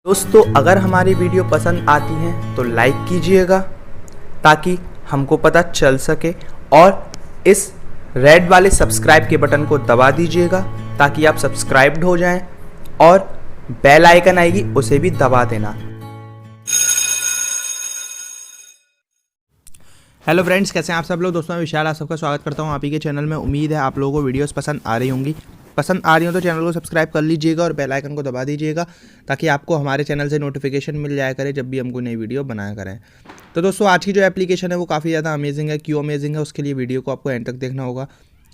दोस्तों अगर हमारी वीडियो पसंद आती है तो लाइक कीजिएगा ताकि हमको पता चल सके, और इस रेड वाले सब्सक्राइब के बटन को दबा दीजिएगा ताकि आप सब्सक्राइब्ड हो जाएं, और बेल आइकन आएगी उसे भी दबा देना। हेलो फ्रेंड्स, कैसे हैं आप सब लोग। दोस्तों मैं विशाल आप सबका स्वागत करता हूं आप ही के चैनल में। उम्मीद है आप लोगों को वीडियोस पसंद आ रही होंगी। पसंद आ रही हो तो चैनल को सब्सक्राइब कर लीजिएगा और बेल आइकन को दबा दीजिएगा ताकि आपको हमारे चैनल से नोटिफिकेशन मिल जाया करे जब भी हमको नई वीडियो बनाया करें। तो दोस्तों आज की जो एप्लीकेशन है वो काफ़ी ज़्यादा अमेजिंग है। क्यों अमेजिंग है उसके लिए वीडियो को आपको एंड तक देखना होगा,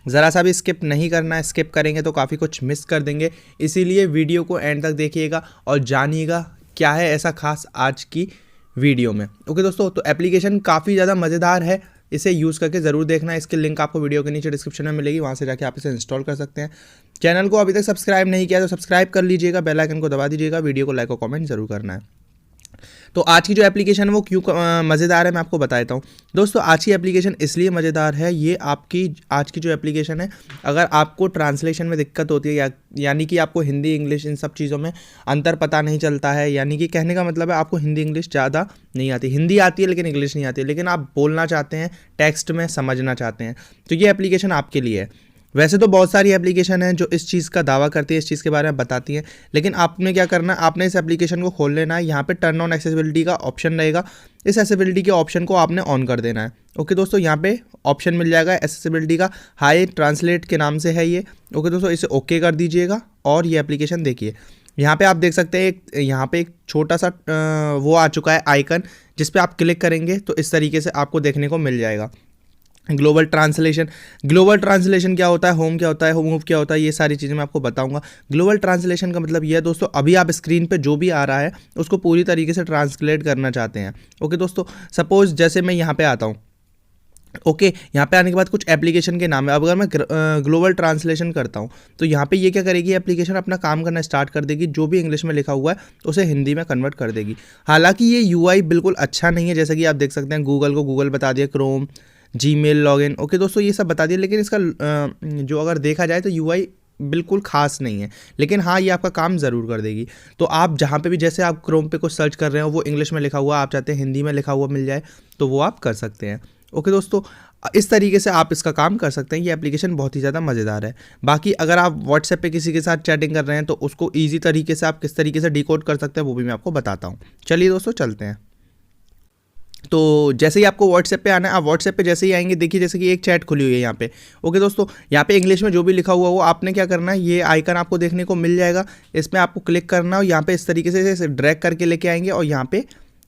ज़रा सा भी स्किप नहीं करना है। स्किप करेंगे तो काफ़ी कुछ मिस कर देंगे, इसीलिए वीडियो को एंड तक देखिएगा और जानिएगा क्या है ऐसा खास आज की वीडियो में। ओके दोस्तों, तो एप्लीकेशन काफ़ी ज़्यादा मज़ेदार है, इसे यूज़ करके ज़रूर देखना। इसकी लिंक आपको वीडियो के नीचे डिस्क्रिप्शन में मिलेगी, वहाँ से जाके आप इसे इंस्टॉल कर सकते हैं। चैनल को अभी तक सब्सक्राइब नहीं किया तो सब्सक्राइब कर लीजिएगा, बेल आइकन को दबा दीजिएगा, वीडियो को लाइक और कमेंट जरूर करना है। तो आज की जो एप्लीकेशन है वो क्यों मज़ेदार है मैं आपको बता देता हूँ। दोस्तों आज की एप्लीकेशन इसलिए मज़ेदार है, ये आपकी आज की जो एप्लीकेशन है, अगर आपको ट्रांसलेशन में दिक्कत होती है यानी कि आपको हिंदी इंग्लिश इन सब चीज़ों में अंतर पता नहीं चलता है, यानी कि कहने का मतलब है आपको हिंदी इंग्लिश ज़्यादा नहीं आती, हिंदी आती है लेकिन इंग्लिश नहीं आती है, लेकिन आप बोलना चाहते हैं, टेक्स्ट में समझना चाहते हैं, तो ये एप्लीकेशन आपके लिए है। वैसे तो बहुत सारी एप्लीकेशन हैं जो इस चीज़ का दावा करती है, इस चीज़ के बारे में बताती हैं, लेकिन आपने क्या करना है, आपने इस एप्लीकेशन को खोल लेना है। यहाँ पे टर्न ऑन एक्सेसिबिलिटी का ऑप्शन रहेगा, इस एक्सेसिबिलिटी के ऑप्शन को आपने ऑन कर देना है। ओके दोस्तों, यहाँ पे ऑप्शन मिल जाएगा एक्सेसिबिलिटी का, हाई ट्रांसलेट के नाम से है ये। ओके दोस्तों, इसे ओके कर दीजिएगा और ये एप्लीकेशन देखिए। यहाँ पे आप देख सकते हैं यहाँ पे एक छोटा सा वो आ चुका है आइकन, जिस पे आप क्लिक करेंगे तो इस तरीके से आपको देखने को मिल जाएगा। ग्लोबल ट्रांसलेशन क्या होता है, होम क्या होता है, मूव क्या होता है, ये सारी चीज़ें मैं आपको बताऊंगा। ग्लोबल ट्रांसलेशन का मतलब ये है दोस्तों, अभी आप स्क्रीन पे जो भी आ रहा है उसको पूरी तरीके से ट्रांसलेट करना चाहते हैं। ओके दोस्तों, सपोज जैसे मैं यहाँ पे आता हूँ, ओके यहाँ पे आने के बाद कुछ एप्लीकेशन के नाम है। अब अगर मैं ग्लोबल ट्रांसलेशन करता हूँ तो यहाँ पे ये क्या करेगी, एप्लीकेशन अपना काम करना स्टार्ट कर देगी, जो भी इंग्लिश में लिखा हुआ है उसे हिंदी में कन्वर्ट कर देगी। हालांकि ये यूआई बिल्कुल अच्छा नहीं है, जैसा कि आप देख सकते हैं गूगल को गूगल बता दिया, क्रोम, जीमेल, लॉगिन, ओके दोस्तों ये सब बता दिया, लेकिन इसका जो अगर देखा जाए तो यूआई बिल्कुल खास नहीं है, लेकिन हाँ ये आपका काम ज़रूर कर देगी। तो आप जहाँ पे भी, जैसे आप क्रोम पे कुछ सर्च कर रहे हो वो इंग्लिश में लिखा हुआ, आप चाहते हैं हिंदी में लिखा हुआ मिल जाए तो वो आप कर सकते हैं। ओके दोस्तों, इस तरीके से आप इसका काम कर सकते हैं। ये एप्लीकेशन बहुत ही ज़्यादा मज़ेदार है। बाकी अगर आप व्हाट्सएप पे किसी के साथ चैटिंग कर रहे हैं तो उसको ईजी तरीके से आप किस तरीके से डिकोड कर सकते हैं वो भी मैं आपको बताता हूँ। चलिए दोस्तों चलते हैं। तो जैसे ही आपको व्हाट्सएप पे आना है, आप व्हाट्सएप पे जैसे ही आएंगे, देखिए जैसे कि एक चैट खुली हुई है यहाँ पे। ओके दोस्तों, यहाँ पे इंग्लिश में जो भी लिखा हुआ वो आपने क्या करना है, ये आइकन आपको देखने को मिल जाएगा, इसमें आपको क्लिक करना है और यहाँ पे इस तरीके से ड्रैग करके लेके आएंगे और यहाँ पे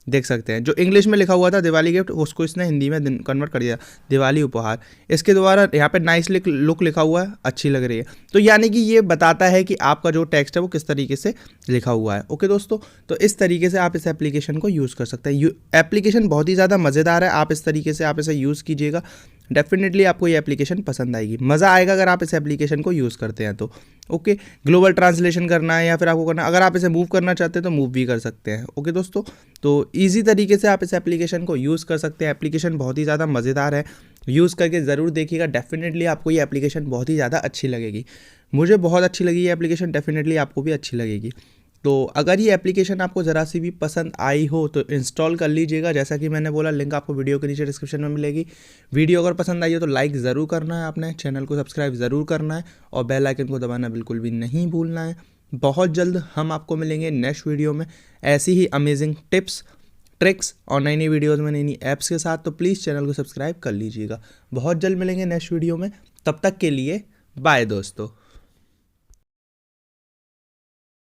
देख सकते हैं जो इंग्लिश में लिखा हुआ था दिवाली गिफ्ट, उसको इसने हिंदी में कन्वर्ट कर दिया, दिवाली उपहार। इसके द्वारा यहाँ पे नाइस लुक लिखा हुआ है, अच्छी लग रही है। तो यानी कि ये बताता है कि आपका जो टेक्स्ट है वो किस तरीके से लिखा हुआ है। ओके दोस्तों, तो इस तरीके से आप इस एप्लीकेशन को यूज़ कर सकते हैं। एप्लीकेशन बहुत ही ज़्यादा मज़ेदार है, आप इस तरीके से आप इसे यूज़ कीजिएगा, डेफिनेटली आपको ये एप्लीकेशन पसंद आएगी। मज़ा आएगा अगर आप इस एप्लीकेशन को यूज़ करते हैं तो। ओके, ग्लोबल ट्रांसलेशन करना है या फिर आपको करना, अगर आप इसे मूव करना चाहते हैं तो मूव भी कर सकते हैं। ओके दोस्तों, तो इजी तरीके से आप इस एप्लीकेशन को यूज़ कर सकते हैं। एप्लीकेशन बहुत ही ज़्यादा मज़ेदार है, यूज़ करके ज़रूर देखिएगा, डेफिनेटली आपको ये एप्लीकेशन बहुत ही ज़्यादा अच्छी लगेगी। मुझे बहुत अच्छी लगी ये एप्लीकेशन, डेफिनेटली आपको भी अच्छी लगेगी। तो अगर ये एप्लीकेशन आपको ज़रा सी भी पसंद आई हो तो इंस्टॉल कर लीजिएगा। जैसा कि मैंने बोला, लिंक आपको वीडियो के नीचे डिस्क्रिप्शन में मिलेगी। वीडियो अगर पसंद आई हो तो लाइक ज़रूर करना है, आपने चैनल को सब्सक्राइब ज़रूर करना है और बेल आइकन को दबाना बिल्कुल भी नहीं भूलना है। बहुत जल्द हम आपको मिलेंगे नेक्स्ट वीडियो में ऐसी ही अमेजिंग टिप्स, ट्रिक्स और नई नई वीडियोज़ में, नई नई ऐप्स के साथ। तो प्लीज़ चैनल को सब्सक्राइब कर लीजिएगा। बहुत जल्द मिलेंगे नेक्स्ट वीडियो में, तब तक के लिए बाय दोस्तों।